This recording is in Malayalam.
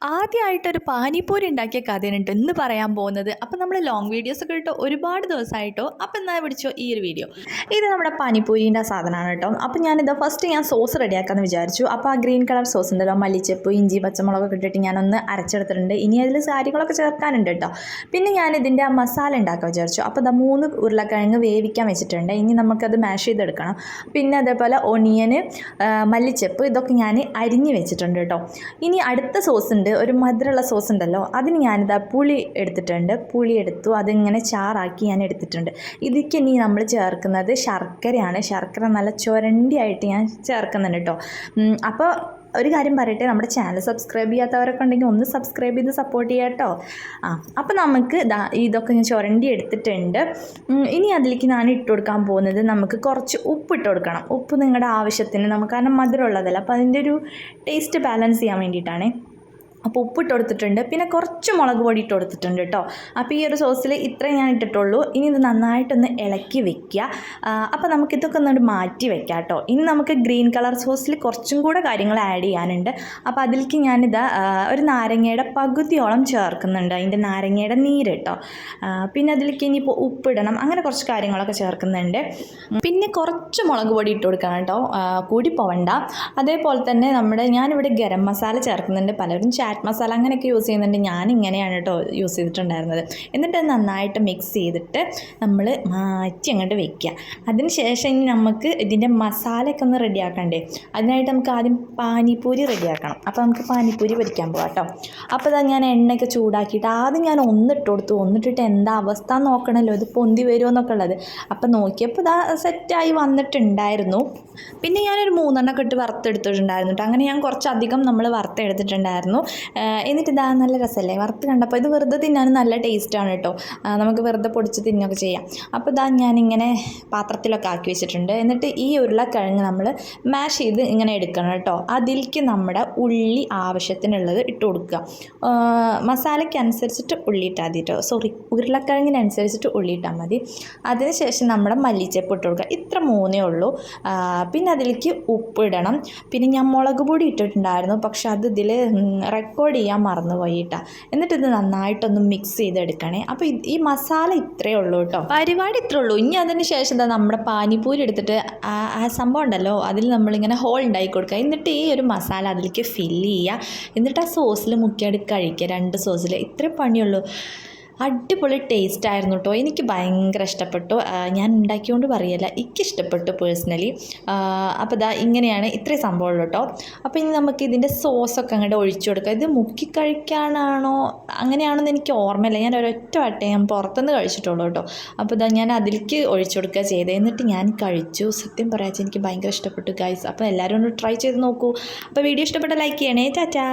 ആദ്യമായിട്ടൊരു പാനിപ്പൂരി ഉണ്ടാക്കിയ കഥയാണ് ഇന്ന് പറയാൻ പോകുന്നത്. അപ്പോൾ നമ്മൾ ലോങ് വീഡിയോസൊക്കെ ഇട്ടോ ഒരുപാട് ദിവസമായിട്ടോ. അപ്പോൾ എന്നാൽ പിടിച്ചോ ഈ ഒരു വീഡിയോ. ഇത് നമ്മുടെ പാനിപ്പൂരിൻ്റെ സാധനമാണ് കേട്ടോ. അപ്പോൾ ഞാനിത് ഫസ്റ്റ് ഞാൻ സോസ് റെഡിയാക്കാമെന്ന് വിചാരിച്ചു. അപ്പോൾ ആ ഗ്രീൻ കളർ സോസ് ഉണ്ടല്ലോ, മല്ലിച്ചപ്പ്, ഇഞ്ചി, പച്ചമുളകൊക്കെ ഇട്ടിട്ട് ഞാനൊന്ന് അരച്ചെടുത്തിട്ടുണ്ട്. ഇനി അതിൽ കാര്യങ്ങളൊക്കെ ചേർക്കാനുണ്ട് കേട്ടോ. പിന്നെ ഞാനിതിൻ്റെ ആ മസാല ഉണ്ടാക്കാൻ വിചാരിച്ചു. അപ്പോൾ ഇതാ 3 ഉരുളക്കിഴങ്ങ് വേവിക്കാൻ വെച്ചിട്ടുണ്ട്. ഇനി നമുക്കത് മാഷ് ചെയ്തെടുക്കണം. പിന്നെ അതേപോലെ ഒണിയന്, മല്ലിച്ചപ്പ് ഇതൊക്കെ ഞാൻ അരിഞ്ഞ് വെച്ചിട്ടുണ്ട് കേട്ടോ. ഇനി അടുത്ത സോസ് ഉണ്ട്, ഒരു മധുരമുള്ള സോസ് ഉണ്ടല്ലോ, അതിന് ഞാനിതാ പുളി എടുത്തിട്ടുണ്ട്. പുളി എടുത്തു, അതിങ്ങനെ ചാറാക്കി ഞാൻ എടുത്തിട്ടുണ്ട്. ഇതിക്ക് ഇനി നമ്മൾ ചേർക്കുന്നത് ശർക്കരയാണ്. ശർക്കര നല്ല ചുരണ്ടിയായിട്ട് ഞാൻ ചേർക്കുന്നുണ്ട് കേട്ടോ. അപ്പോൾ ഒരു കാര്യം പറയട്ടെ, നമ്മുടെ ചാനൽ സബ്സ്ക്രൈബ് ചെയ്യാത്തവരൊക്കെ ഉണ്ടെങ്കിൽ ഒന്ന് സബ്സ്ക്രൈബ് ചെയ്ത് സപ്പോർട്ട് ചെയ്യാം കേട്ടോ. അപ്പോൾ നമുക്ക് ഇതൊക്കെ ഞാൻ ചുരണ്ടി എടുത്തിട്ടുണ്ട്. ഇനി അതിലേക്ക് ഞാൻ ഇട്ട് കൊടുക്കാൻ പോകുന്നത്, നമുക്ക് കുറച്ച് ഉപ്പ് ഇട്ട് കൊടുക്കണം. ഉപ്പ് നിങ്ങളുടെ ആവശ്യത്തിന്, നമുക്ക് കാരണം മധുരമുള്ളതല്ല, അപ്പോൾ അതിൻ്റെ ഒരു ടേസ്റ്റ് ബാലൻസ് ചെയ്യാൻ വേണ്ടിയിട്ടാണ്. അപ്പോൾ ഉപ്പിട്ട് കൊടുത്തിട്ടുണ്ട്. പിന്നെ കുറച്ച് മുളക് പൊടി ഇട്ട് കൊടുത്തിട്ടുണ്ട് കേട്ടോ. അപ്പോൾ ഈ ഒരു സോസിൽ ഇത്രയും ഞാൻ ഇട്ടിട്ടുള്ളൂ. ഇനി ഇത് നന്നായിട്ടൊന്ന് ഇളക്കി വെക്കുക. അപ്പോൾ നമുക്കിതൊക്കെ ഒന്നുകൊണ്ട് മാറ്റി വെക്കാം കേട്ടോ. ഇനി നമുക്ക് ഗ്രീൻ കളർ സോസിൽ കുറച്ചും കൂടെ കാര്യങ്ങൾ ആഡ് ചെയ്യാനുണ്ട്. അപ്പോൾ അതിലേക്ക് ഞാനിതാ ഒരു നാരങ്ങയുടെ പകുതിയോളം ചേർക്കുന്നുണ്ട്, അതിൻ്റെ നാരങ്ങയുടെ നീര് കേട്ടോ. പിന്നെ അതിലേക്ക് ഇനിയിപ്പോൾ ഉപ്പിടണം, അങ്ങനെ കുറച്ച് കാര്യങ്ങളൊക്കെ ചേർക്കുന്നുണ്ട്. പിന്നെ കുറച്ച് മുളക് പൊടി ഇട്ട് കൊടുക്കണം കേട്ടോ, കൂടി പോവണ്ട. അതേപോലെ തന്നെ ഞാനിവിടെ ഗരം മസാല ചേർക്കുന്നുണ്ട്. പലരും ചാറ്റ് മസാല അങ്ങനെയൊക്കെ യൂസ് ചെയ്യുന്നുണ്ട്. ഞാനിങ്ങനെയാണ് കേട്ടോ യൂസ് ചെയ്തിട്ടുണ്ടായിരുന്നത്. എന്നിട്ട് നന്നായിട്ട് മിക്സ് ചെയ്തിട്ട് നമ്മൾ മാറ്റി അങ്ങോട്ട് വെക്കുക. അതിന് ശേഷം ഇനി നമുക്ക് ഇതിൻ്റെ മസാലയൊക്കെ ഒന്ന് റെഡിയാക്കണ്ടേ. അതിനായിട്ട് നമുക്ക് ആദ്യം പാനിപ്പൂരി റെഡിയാക്കണം. അപ്പോൾ നമുക്ക് പാനിപ്പൂരി പൊരിക്കാൻ പോകാം കേട്ടോ. അപ്പോൾ ഇതാ ഞാൻ എണ്ണയൊക്കെ ചൂടാക്കിയിട്ട് ആദ്യം ഞാൻ ഒന്നിട്ട് കൊടുത്തു. ഒന്നിട്ടിട്ട് എന്താ അവസ്ഥ നോക്കണമല്ലോ, ഇത് പൊന്തി വരുമോ എന്നൊക്കെ ഉള്ളത്. അപ്പോൾ നോക്കിയപ്പോൾ ഇതാ സെറ്റായി വന്നിട്ടുണ്ടായിരുന്നു. പിന്നെ ഞാനൊരു 3 എണ്ണമൊക്കെ ഇട്ട് വറുത്തെടുത്തിട്ടുണ്ടായിരുന്നു കേട്ടോ. അങ്ങനെ ഞാൻ കുറച്ചധികം നമ്മൾ വറുത്തെടുത്തിട്ടുണ്ടായിരുന്നു. എന്നിട്ട് ഇതാ നല്ല രസമല്ലേ വറുത്ത് കണ്ടപ്പോൾ. ഇത് വെറുതെ തിന്നാനും നല്ല ടേസ്റ്റാണ് കേട്ടോ. നമുക്ക് വെറുതെ പൊടിച്ച് തിന്നൊക്കെ ചെയ്യാം. അപ്പോൾ ഇതാ ഞാനിങ്ങനെ പാത്രത്തിലൊക്കെ ആക്കി വെച്ചിട്ടുണ്ട്. എന്നിട്ട് ഈ ഉരുളക്കിഴങ്ങ് നമ്മൾ മാഷ് ചെയ്ത് ഇങ്ങനെ എടുക്കണം കേട്ടോ. അതിലേക്ക് നമ്മുടെ ഉള്ളി ആവശ്യത്തിനുള്ളത് ഇട്ട് കൊടുക്കുക. മസാലയ്ക്ക് അനുസരിച്ചിട്ട് ഉള്ളി ഇട്ടാൽ മതി കേട്ടോ. ഉരുളക്കിഴങ്ങിനനുസരിച്ചിട്ട് ഉള്ളി ഇട്ടാൽ മതി. അതിനുശേഷം നമ്മുടെ മല്ലിച്ചപ്പ് ഇട്ട് കൊടുക്കുക. ഇത്ര 3 ഉള്ളൂ. പിന്നെ അതിലേക്ക് ഉപ്പ് ഇടണം. പിന്നെ ഞാൻ മുളക് പൊടി ഇട്ടിട്ടുണ്ടായിരുന്നു, പക്ഷെ അത് ഇതിൽ റെക്കോർഡ് ചെയ്യാൻ മറന്നുപോയിട്ടാ. എന്നിട്ട് ഇത് നന്നായിട്ടൊന്ന് മിക്സ് ചെയ്തെടുക്കണേ. അപ്പോൾ ഈ മസാല ഇത്രയേ ഉള്ളൂ കേട്ടോ, പരിപാടി ഇത്രേ ഉള്ളൂ. ഇനി അതിന് ശേഷം എന്താ, നമ്മുടെ പാനിപ്പൂരി എടുത്തിട്ട് ആ സംഭവം ഉണ്ടല്ലോ, അതിൽ നമ്മളിങ്ങനെ ഹോൾ ഉണ്ടാക്കി കൊടുക്കുക. എന്നിട്ട് ഈ ഒരു മസാല അതിലേക്ക് ഫില്ല് ചെയ്യുക. എന്നിട്ട് ആ സോസിൽ മുക്കിയായിട്ട് കഴിക്കുക. 2 സോസിൽ. ഇത്രേ പണിയുള്ളൂ. അടിപൊളി ടേസ്റ്റ് ആയിരുന്നു കേട്ടോ. എനിക്ക് ഭയങ്കര ഇഷ്ടപ്പെട്ടു. ഞാൻ ഉണ്ടാക്കിയോണ്ട് പറയല്ല, എനിക്കിഷ്ടപ്പെട്ടു പേഴ്സണലി. അപ്പോൾ ഇതാ ഇങ്ങനെയാണ്, ഇത്രയും സംഭവമുള്ളൂ കേട്ടോ. അപ്പോൾ ഇനി നമുക്ക് ഇതിൻ്റെ സോസൊക്കെ അങ്ങോട്ട് ഒഴിച്ചു കൊടുക്കുക. ഇത് മുക്കി കഴിക്കാനാണോ അങ്ങനെയാണെന്ന് എനിക്ക് ഓർമ്മയില്ല. ഞാൻ ഒരൊറ്റ വട്ടം ഞാൻ പുറത്തുനിന്ന് കഴിച്ചിട്ടുള്ളൂ കേട്ടോ. അപ്പോൾ ഇതാ ഞാൻ അതിലേക്ക് ഒഴിച്ചു കൊടുക്കുക ചെയ്തത്. എന്നിട്ട് ഞാൻ കഴിച്ചു. സത്യം പറയാച്ചാൽ എനിക്ക് ഭയങ്കര ഇഷ്ടപ്പെട്ടു ഗൈസ്. അപ്പോൾ എല്ലാവരും ഒന്ന് ട്രൈ ചെയ്ത് നോക്കൂ. അപ്പോൾ വീഡിയോ ഇഷ്ടപ്പെട്ട ലൈക്ക് ചെയ്യണേ. ടാറ്റാ.